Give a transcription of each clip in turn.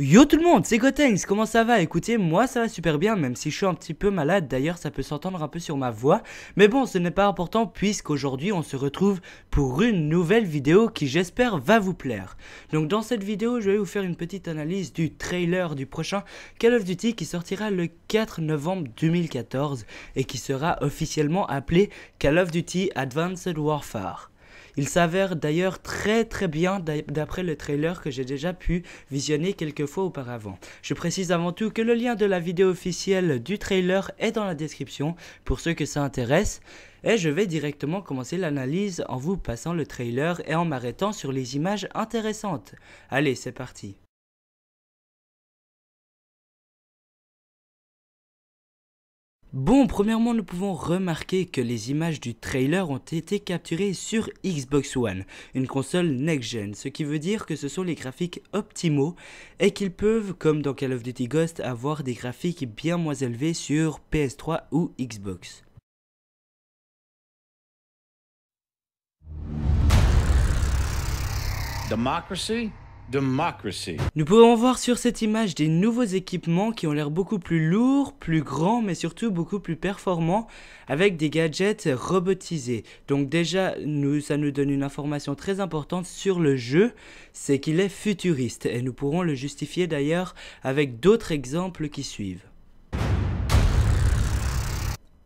Yo tout le monde, c'est Gotenks, comment ça va? Écoutez, moi ça va super bien, même si je suis un petit peu malade, d'ailleurs ça peut s'entendre un peu sur ma voix. Mais bon, ce n'est pas important puisqu'aujourd'hui on se retrouve pour une nouvelle vidéo qui j'espère va vous plaire. Donc dans cette vidéo, je vais vous faire une petite analyse du trailer du prochain Call of Duty qui sortira le 4 novembre 2014 et qui sera officiellement appelé Call of Duty Advanced Warfare. Il s'avère d'ailleurs très bien d'après le trailer que j'ai déjà pu visionner quelques fois auparavant. Je précise avant tout que le lien de la vidéo officielle du trailer est dans la description pour ceux que ça intéresse. Et je vais directement commencer l'analyse en vous passant le trailer et en m'arrêtant sur les images intéressantes. Allez, c'est parti. Bon, premièrement, nous pouvons remarquer que les images du trailer ont été capturées sur Xbox One, une console next-gen, ce qui veut dire que ce sont les graphiques optimaux et qu'ils peuvent, comme dans Call of Duty Ghost, avoir des graphiques bien moins élevés sur PS3 ou Xbox. Democracy? Democracy. Nous pouvons voir sur cette image des nouveaux équipements qui ont l'air beaucoup plus lourds, plus grands, mais surtout beaucoup plus performants, avec des gadgets robotisés. Donc déjà, ça nous donne une information très importante sur le jeu, c'est qu'il est futuriste, et nous pourrons le justifier d'ailleurs avec d'autres exemples qui suivent.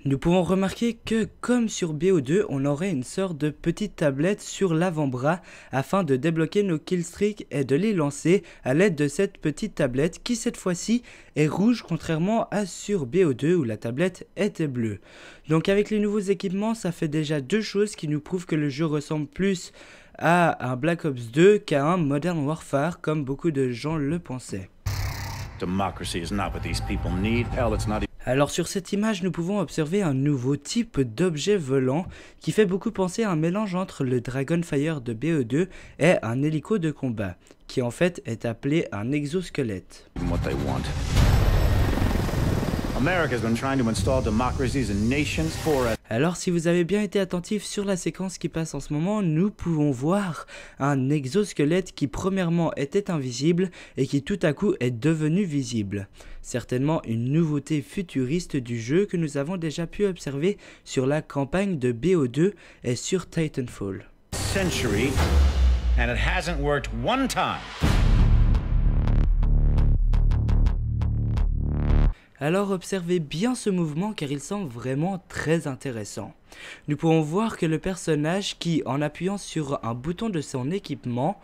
Nous pouvons remarquer que, comme sur BO2, on aurait une sorte de petite tablette sur l'avant-bras afin de débloquer nos killstreaks et de les lancer à l'aide de cette petite tablette qui cette fois-ci est rouge contrairement à sur BO2 où la tablette était bleue. Donc avec les nouveaux équipements, ça fait déjà deux choses qui nous prouvent que le jeu ressemble plus à un Black Ops 2 qu'à un Modern Warfare comme beaucoup de gens le pensaient. Democracy is not what these people need. Hell, it's not. Alors sur cette image, nous pouvons observer un nouveau type d'objet volant qui fait beaucoup penser à un mélange entre le Dragonfire de BO2 et un hélico de combat, qui en fait est appelé un exosquelette. What they want. America's been trying to install democracies in nations for us. Alors si vous avez bien été attentif sur la séquence qui passe en ce moment, nous pouvons voir un exosquelette qui premièrement était invisible et qui tout à coup est devenu visible. Certainement une nouveauté futuriste du jeu que nous avons déjà pu observer sur la campagne de BO2 et sur Titanfall. Century, and it hasn't worked one time. Alors observez bien ce mouvement car il semble vraiment très intéressant. Nous pouvons voir que le personnage qui, en appuyant sur un bouton de son équipement,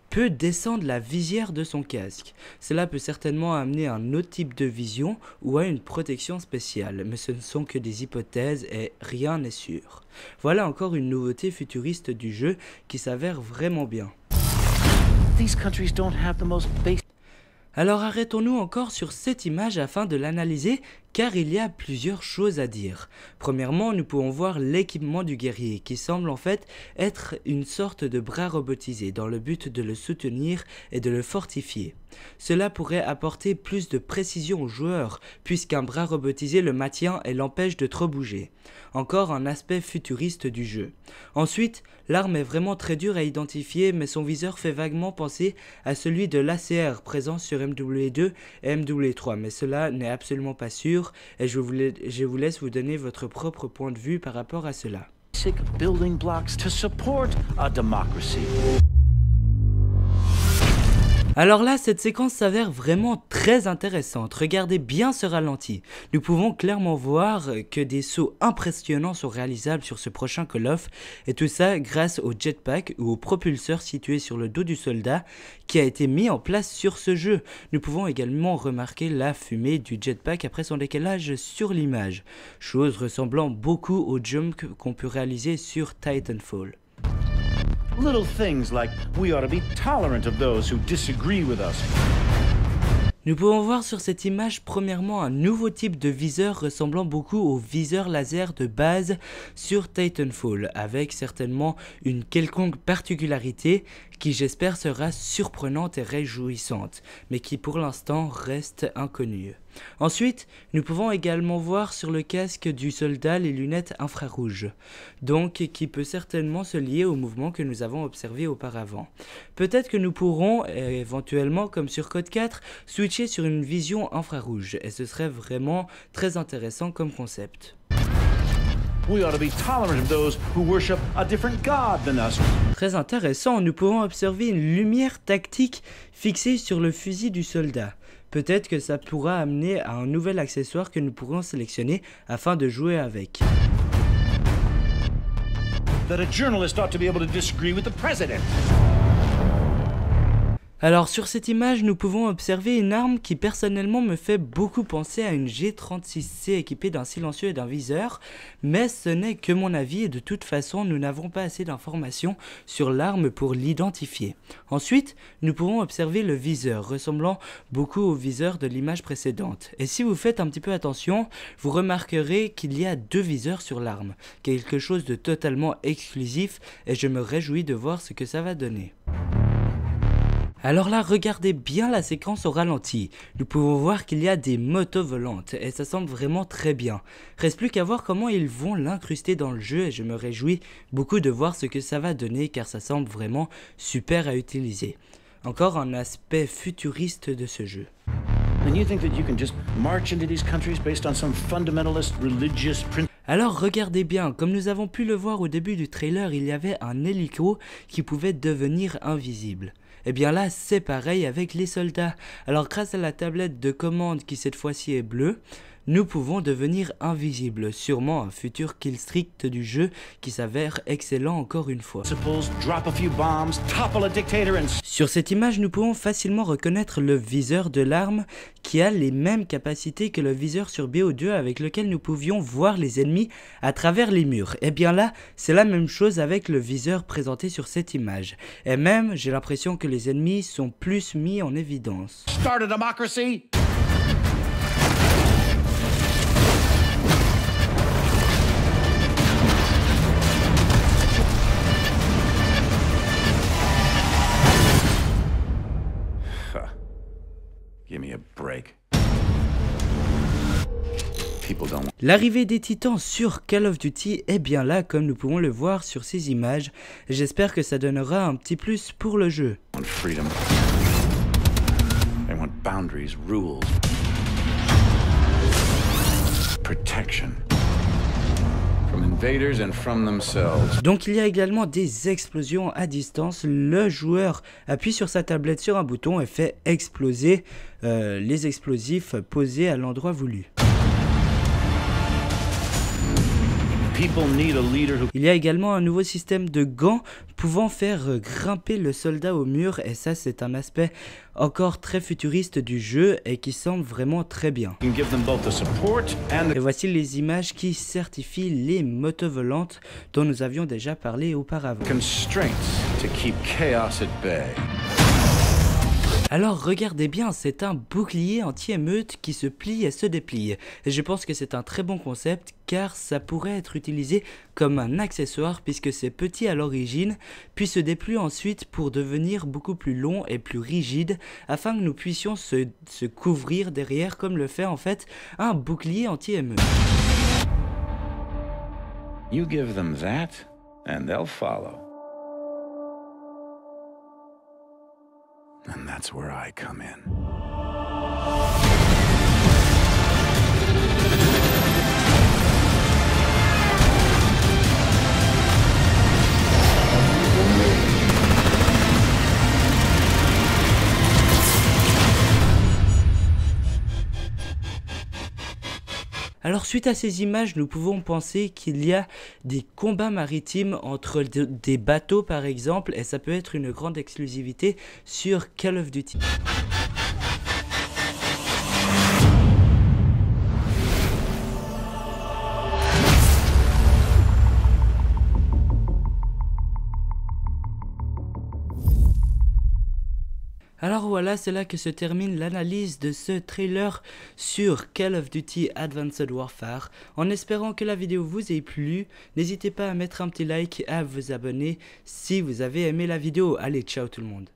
peut descendre la visière de son casque. Cela peut certainement amener un autre type de vision ou à une protection spéciale, mais ce ne sont que des hypothèses et rien n'est sûr. Voilà encore une nouveauté futuriste du jeu qui s'avère vraiment bien. These countries don't have the most basic. Alors arrêtons-nous encore sur cette image afin de l'analyser car il y a plusieurs choses à dire. Premièrement, nous pouvons voir l'équipement du guerrier qui semble en fait être une sorte de bras robotisé dans le but de le soutenir et de le fortifier. Cela pourrait apporter plus de précision au joueur puisqu'un bras robotisé le maintient et l'empêche de trop bouger. Encore un aspect futuriste du jeu. Ensuite, l'arme est vraiment très dure à identifier mais son viseur fait vaguement penser à celui de l'ACR présent sur MW2 et MW3 mais cela n'est absolument pas sûr et je vous laisse vous donner votre propre point de vue par rapport à cela. Basic building blocks to support a democracy. Alors là, cette séquence s'avère vraiment très intéressante. Regardez bien ce ralenti. Nous pouvons clairement voir que des sauts impressionnants sont réalisables sur ce prochain Call of, et tout ça grâce au jetpack ou au propulseur situé sur le dos du soldat qui a été mis en place sur ce jeu. Nous pouvons également remarquer la fumée du jetpack après son décalage sur l'image, chose ressemblant beaucoup au jump qu'on peut réaliser sur Titanfall. Little things like we ought to be tolerant of those who disagree with us. Nous pouvons voir sur cette image premièrement un nouveau type de viseur ressemblant beaucoup au viseur laser de base sur Titanfall, avec certainement une quelconque particularité qui j'espère sera surprenante et réjouissante, mais qui pour l'instant reste inconnue. Ensuite, nous pouvons également voir sur le casque du soldat les lunettes infrarouges, donc qui peut certainement se lier au mouvement que nous avons observé auparavant. Peut-être que nous pourrons éventuellement, comme sur Code 4, switcher sur une vision infrarouge, et ce serait vraiment très intéressant comme concept. We ought to be tolerant of those who worship a different god than us. Très intéressant, nous pouvons observer une lumière tactique fixée sur le fusil du soldat. Peut-être que ça pourra amener à un nouvel accessoire que nous pourrons sélectionner afin de jouer avec. That a journalist ought to be able to disagree with the president. Alors sur cette image, nous pouvons observer une arme qui personnellement me fait beaucoup penser à une G36C équipée d'un silencieux et d'un viseur, mais ce n'est que mon avis et de toute façon nous n'avons pas assez d'informations sur l'arme pour l'identifier. Ensuite, nous pouvons observer le viseur, ressemblant beaucoup au viseur de l'image précédente. Et si vous faites un petit peu attention, vous remarquerez qu'il y a deux viseurs sur l'arme, quelque chose de totalement exclusif et je me réjouis de voir ce que ça va donner. Alors là, regardez bien la séquence au ralenti. Nous pouvons voir qu'il y a des motos volantes et ça semble vraiment très bien. Reste plus qu'à voir comment ils vont l'incruster dans le jeu et je me réjouis beaucoup de voir ce que ça va donner car ça semble vraiment super à utiliser. Encore un aspect futuriste de ce jeu. And you think that you can just march into these countries based on some fundamentalist religious principle? Alors regardez bien, comme nous avons pu le voir au début du trailer, il y avait un hélico qui pouvait devenir invisible. Et bien là, c'est pareil avec les soldats. Alors grâce à la tablette de commande qui cette fois-ci est bleue, nous pouvons devenir invisibles. Sûrement un futur kill strict du jeu qui s'avère excellent encore une fois. Drop a few bombs, topple a dictator and... Sur cette image, nous pouvons facilement reconnaître le viseur de l'arme qui a les mêmes capacités que le viseur sur BO2 avec lequel nous pouvions voir les ennemis à travers les murs. Et bien là, c'est la même chose avec le viseur présenté sur cette image. Et même, j'ai l'impression que les ennemis sont plus mis en évidence. Start a democracy? Give me a break. L'arrivée des titans sur Call of Duty est bien là comme nous pouvons le voir sur ces images. J'espère que ça donnera un petit plus pour le jeu. Freedom. They want boundaries, rules, protection. From invaders and from themselves. Donc il y a également des explosions à distance. Le joueur appuie sur sa tablette sur un bouton et fait exploser les explosifs posés à l'endroit voulu. Il y a également un nouveau système de gants pouvant faire grimper le soldat au mur et ça c'est un aspect encore très futuriste du jeu et qui semble vraiment très bien. Et voici les images qui certifient les motos volantes dont nous avions déjà parlé auparavant. Alors regardez bien, c'est un bouclier anti-émeute qui se plie et se déplie. Et je pense que c'est un très bon concept car ça pourrait être utilisé comme un accessoire puisque c'est petit à l'origine, puis se déplie ensuite pour devenir beaucoup plus long et plus rigide afin que nous puissions se couvrir derrière comme le fait en fait un bouclier anti-émeute. You give them that and they'll follow. And that's where I come in. Alors suite à ces images, nous pouvons penser qu'il y a des combats maritimes entre des bateaux par exemple, et ça peut être une grande exclusivité sur Call of Duty. Alors voilà, c'est là que se termine l'analyse de ce trailer sur Call of Duty Advanced Warfare. En espérant que la vidéo vous ait plu, n'hésitez pas à mettre un petit like et à vous abonner si vous avez aimé la vidéo. Allez, ciao tout le monde.